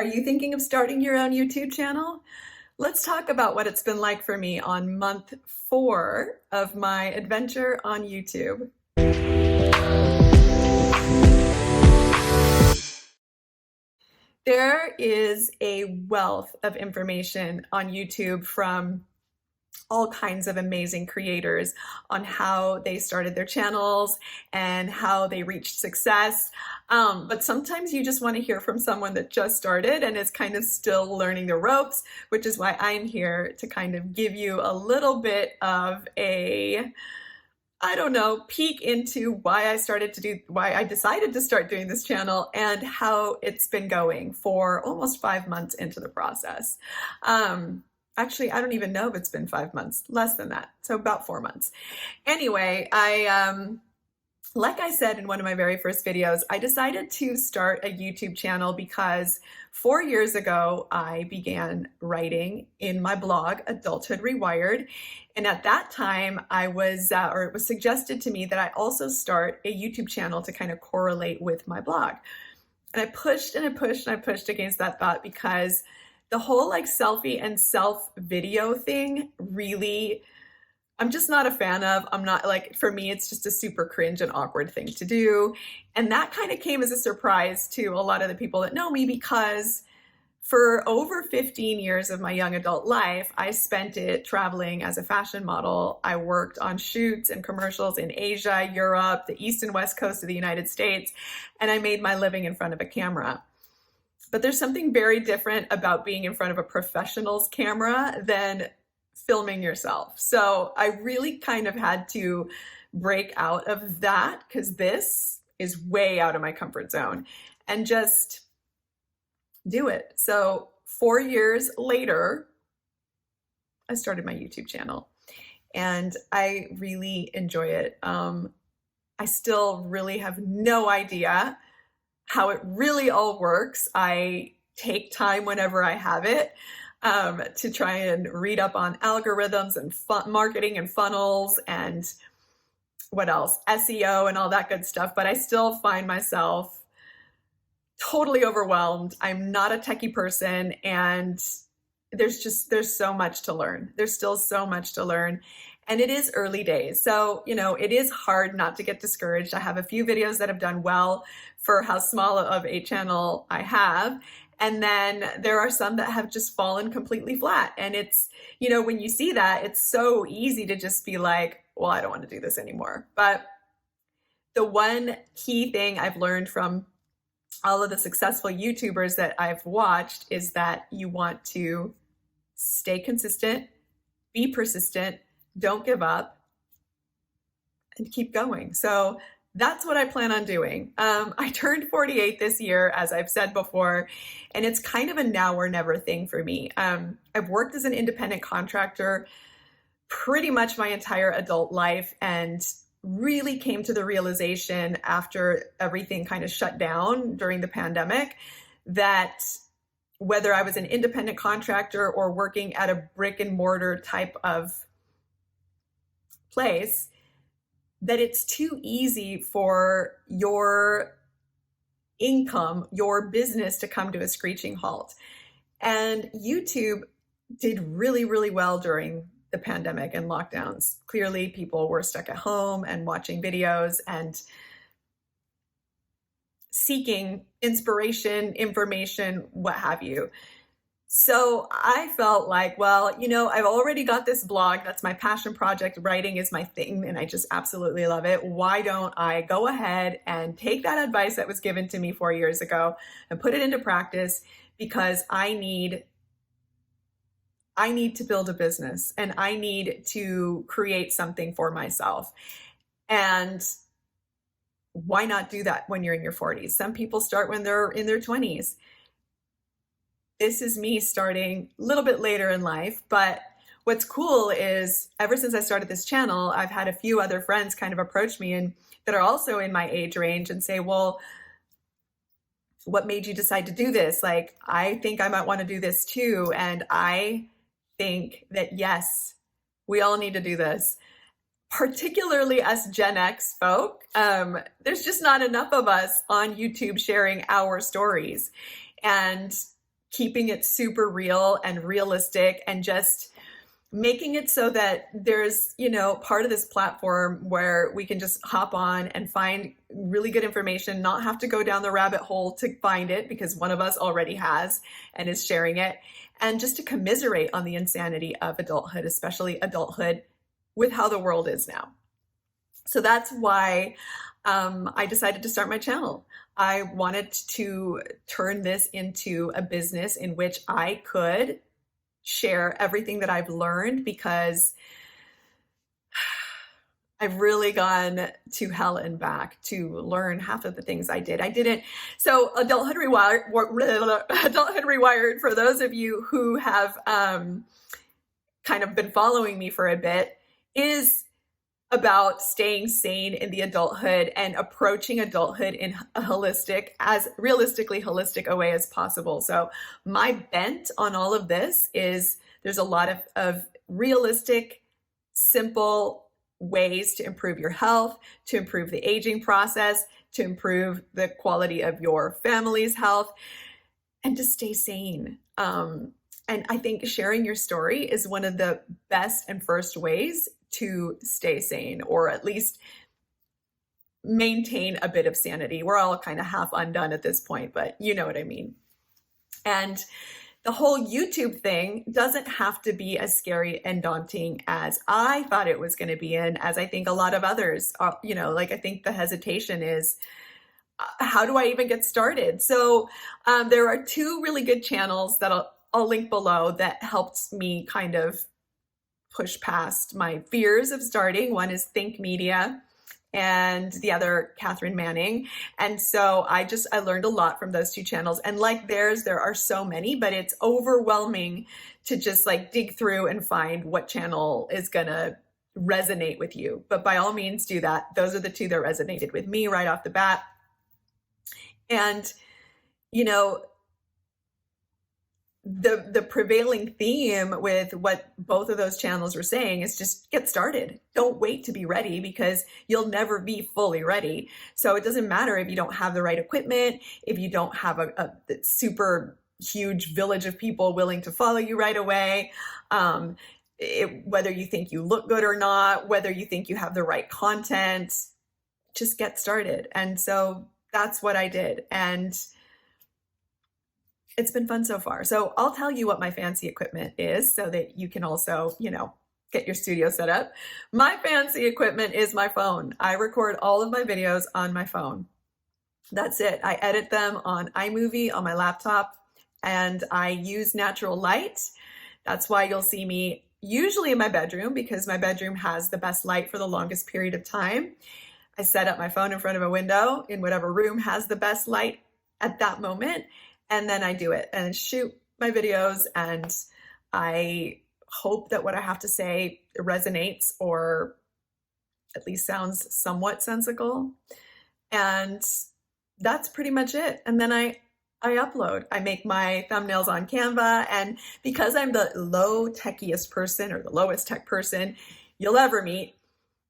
Are you thinking of starting your own YouTube channel? Let's talk about what it's been like for me on month 4 of my adventure on YouTube. There is a wealth of information on YouTube from all kinds of amazing creators on how they started their channels and how they reached success. But sometimes you just want to hear from someone that just started and is kind of still learning the ropes, which is why I'm here to kind of give you a little bit of a, I don't know, peek into why I decided to start doing this channel and how it's been going for almost 5 months into the process. Actually, I don't even know if it's been 5 months, less than that. So about 4 months. Anyway, like I said in one of my very first videos, I decided to start a YouTube channel because 4 years ago, I began writing in my blog, Adulthood Rewired. And at that time, it was suggested to me that I also start a YouTube channel to kind of correlate with my blog. And I pushed and I pushed and I pushed against that thought because the whole like selfie and self video thing really, I'm just not a fan of. I'm not like, for me, it's just a super cringe and awkward thing to do. And that kind of came as a surprise to a lot of the people that know me because for over 15 years of my young adult life, I spent it traveling as a fashion model. I worked on shoots and commercials in Asia, Europe, the East and West Coast of the United States, and I made my living in front of a camera. But there's something very different about being in front of a professional's camera than filming yourself. So I really kind of had to break out of that because this is way out of my comfort zone and just do it. So 4 years later, I started my YouTube channel and I really enjoy it. I still really have no idea how it really all works. I take time whenever I have it to try and read up on algorithms and marketing and funnels and what else, SEO and all that good stuff. But I still find myself totally overwhelmed. I'm not a techie person and there's so much to learn. There's still so much to learn. And it is early days. So, it is hard not to get discouraged. I have a few videos that have done well for how small of a channel I have. And then there are some that have just fallen completely flat. And it's, when you see that, it's so easy to just be like, well, I don't want to do this anymore. But the one key thing I've learned from all of the successful YouTubers that I've watched is that you want to stay consistent, be persistent, don't give up, and keep going. So that's what I plan on doing. I turned 48 this year, as I've said before, and it's kind of a now or never thing for me. I've worked as an independent contractor pretty much my entire adult life and really came to the realization after everything kind of shut down during the pandemic that whether I was an independent contractor or working at a brick and mortar type of place, that it's too easy for your income, your business to come to a screeching halt. And YouTube did really, really well during the pandemic and lockdowns. Clearly, people were stuck at home and watching videos and seeking inspiration, information, what have you. So I felt like, well, I've already got this blog. That's my passion project. Writing is my thing, and I just absolutely love it. Why don't I go ahead and take that advice that was given to me 4 years ago and put it into practice? Because I need to build a business and I need to create something for myself. And why not do that when you're in your 40s? Some people start when they're in their 20s. This is me starting a little bit later in life, but what's cool is ever since I started this channel, I've had a few other friends kind of approach me and that are also in my age range and say, well, what made you decide to do this? Like, I think I might want to do this too. And I think that, yes, we all need to do this, particularly us Gen X folk. There's just not enough of us on YouTube sharing our stories. And keeping it super real and realistic, and just making it so that there's, part of this platform where we can just hop on and find really good information, not have to go down the rabbit hole to find it because one of us already has and is sharing it, and just to commiserate on the insanity of adulthood, especially adulthood with how the world is now. So that's why I decided to start my channel. I wanted to turn this into a business in which I could share everything that I've learned, because I've really gone to hell and back to learn half of the things I did. I didn't. So Adulthood Rewired, for those of you who have kind of been following me for a bit, is about staying sane in the adulthood and approaching adulthood in a as realistically holistic a way as possible. So my bent on all of this is there's a lot of realistic, simple ways to improve your health, to improve the aging process, to improve the quality of your family's health, and to stay sane. And I think sharing your story is one of the best and first ways to stay sane, or at least maintain a bit of sanity. We're all kind of half undone at this point, but you know what I mean. And the whole YouTube thing doesn't have to be as scary and daunting as I thought it was going to be, and as I think a lot of others are, I think the hesitation is, how do I even get started? So there are two really good channels that I'll link below that helped me kind of push past my fears of starting. One is Think Media and the other Cathrin Manning. And so I learned a lot from those two channels. And like theirs, there are so many, but it's overwhelming to just dig through and find what channel is gonna resonate with you. But by all means do that. Those are the two that resonated with me right off the bat. And, the prevailing theme with what both of those channels were saying is just get started. Don't wait to be ready, because you'll never be fully ready. So it doesn't matter if you don't have the right equipment, if you don't have a super huge village of people willing to follow you right away, whether you think you look good or not, whether you think you have the right content, just get started. And so that's what I did. And it's been fun so far. So I'll tell you what my fancy equipment is so that you can also, get your studio set up. My fancy equipment is my phone. I record all of my videos on my phone. That's it. I edit them on iMovie on my laptop, and I use natural light. That's why you'll see me usually in my bedroom, because my bedroom has the best light for the longest period of time. I set up my phone in front of a window in whatever room has the best light at that moment. And then I do it and shoot my videos, and I hope that what I have to say resonates, or at least sounds somewhat sensical. And that's pretty much it. And then I upload. I make my thumbnails on Canva, and because I'm the low techiest person, or the lowest tech person you'll ever meet,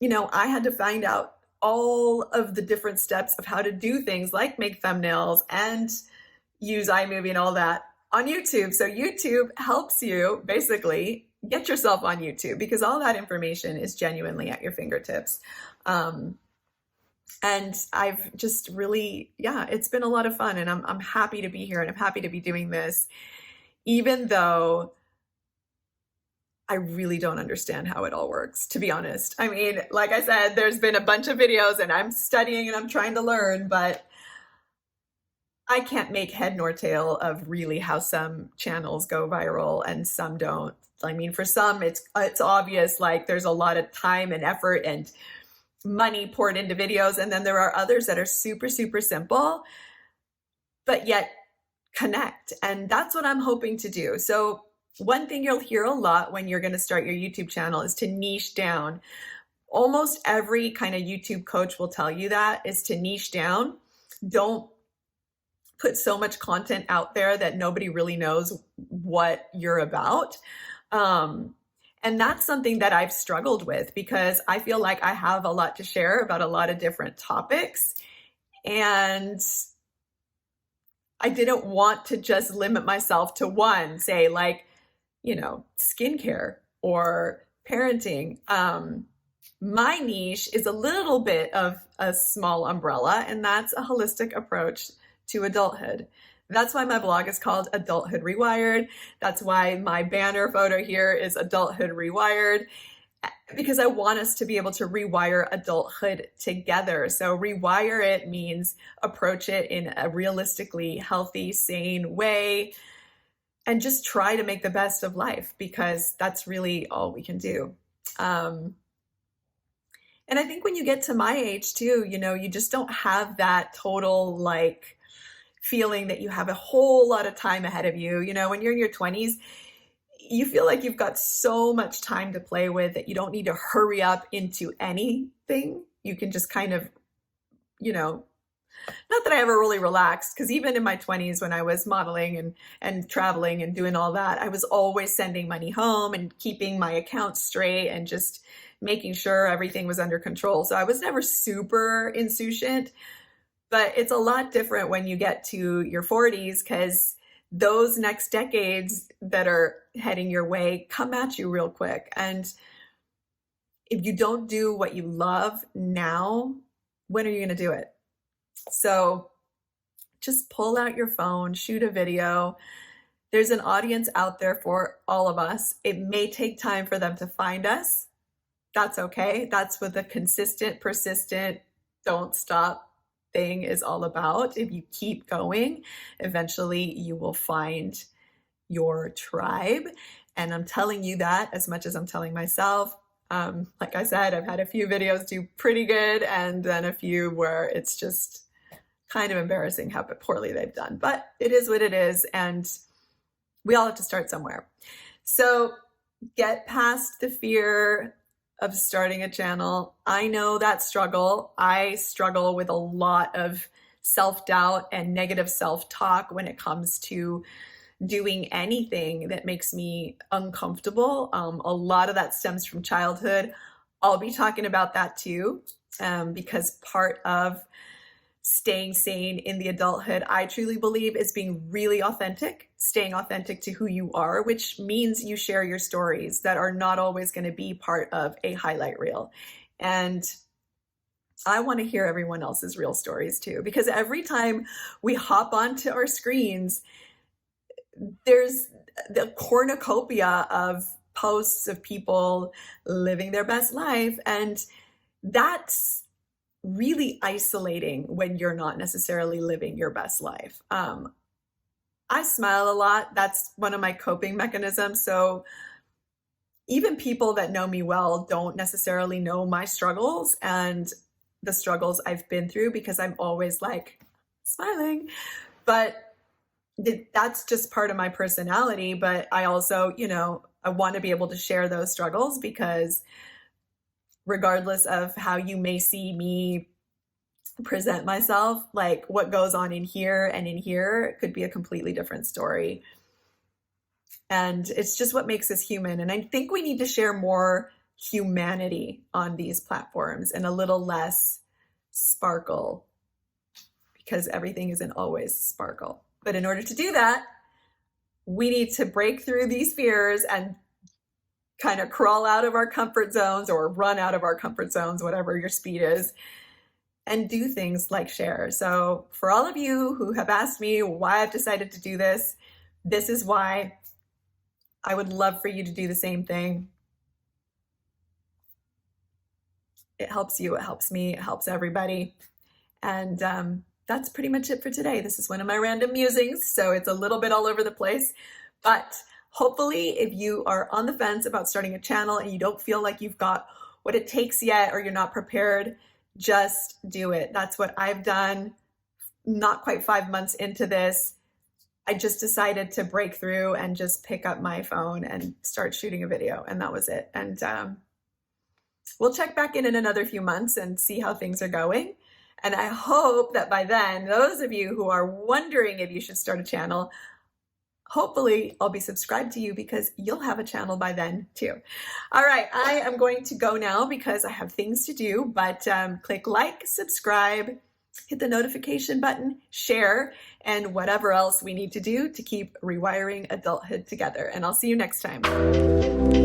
I had to find out all of the different steps of how to do things like make thumbnails and use iMovie and all that on YouTube. So YouTube helps you basically get yourself on YouTube, because all that information is genuinely at your fingertips. And I've just really, it's been a lot of fun, and I'm happy to be here, and I'm happy to be doing this, even though I really don't understand how it all works, to be honest. I mean, like I said, there's been a bunch of videos, and I'm studying and I'm trying to learn, but I can't make head nor tail of really how some channels go viral and some don't. I mean, for some, it's obvious, there's a lot of time and effort and money poured into videos. And then there are others that are super, super simple, but yet connect. And that's what I'm hoping to do. So one thing you'll hear a lot when you're going to start your YouTube channel is to niche down. Almost every kind of YouTube coach will tell you that, is to niche down. Don't put so much content out there that nobody really knows what you're about. And that's something that I've struggled with, because I feel like I have a lot to share about a lot of different topics. And I didn't want to just limit myself to one, say like, skincare or parenting. My niche is a little bit of a small umbrella, and that's a holistic approach to adulthood. That's why my blog is called Adulthood Rewired. That's why my banner photo here is Adulthood Rewired, because I want us to be able to rewire adulthood together. So rewire it means approach it in a realistically healthy, sane way, and just try to make the best of life, because that's really all we can do. And I think when you get to my age too, you just don't have that total like feeling that you have a whole lot of time ahead of you. When you're in your 20s, you feel like you've got so much time to play with that you don't need to hurry up into anything. You can just kind of, not that I ever really relaxed, because even in my 20s when I was modeling and traveling and doing all that, I was always sending money home and keeping my accounts straight and just making sure everything was under control. So I was never super insouciant, but it's a lot different when you get to your 40s, because those next decades that are heading your way come at you real quick. And if you don't do what you love now, when are you going to do it? So just pull out your phone, shoot a video. There's an audience out there for all of us. It may take time for them to find us. That's okay. That's what the consistent, persistent, don't stop thing is all about. If you keep going, eventually you will find your tribe. And I'm telling you that as much as I'm telling myself. Like I said, I've had a few videos do pretty good, and then a few where it's just kind of embarrassing how poorly they've done. But it is what it is, and we all have to start somewhere. So get past the fear of starting a channel. I know that struggle. I struggle with a lot of self-doubt and negative self-talk when it comes to doing anything that makes me uncomfortable. A lot of that stems from childhood. I'll be talking about that too, because part of staying sane in the adulthood, I truly believe, is being really authentic, staying authentic to who you are, which means you share your stories that are not always going to be part of a highlight reel. And I want to hear everyone else's real stories too, because every time we hop onto our screens, there's the cornucopia of posts of people living their best life. And that's really isolating when you're not necessarily living your best life. I smile a lot. That's one of my coping mechanisms. So even people that know me well don't necessarily know my struggles and the struggles I've been through, because I'm always like smiling. But that's just part of my personality. But I also, I want to be able to share those struggles, because regardless of how you may see me present myself, like what goes on in here and in here could be a completely different story. And it's just what makes us human. And I think we need to share more humanity on these platforms and a little less sparkle, because everything isn't always sparkle. But in order to do that, we need to break through these fears and kind of crawl out of our comfort zones, or run out of our comfort zones, whatever your speed is, and do things like share. So for all of you who have asked me why I've decided to do this, this is why. I would love for you to do the same thing. It helps you, it helps me, it helps everybody. And that's pretty much it for today. This is one of my random musings, so it's a little bit all over the place, but hopefully, if you are on the fence about starting a channel and you don't feel like you've got what it takes yet, or you're not prepared, just do it. That's what I've done. Not quite 5 months into this, I just decided to break through and just pick up my phone and start shooting a video, and that was it. And we'll check back in another few months and see how things are going. And I hope that by then, those of you who are wondering if you should start a channel, hopefully I'll be subscribed to you, because you'll have a channel by then too. All right, I am going to go now because I have things to do, but click like, subscribe, hit the notification button, share, and whatever else we need to do to keep rewiring adulthood together. And I'll see you next time.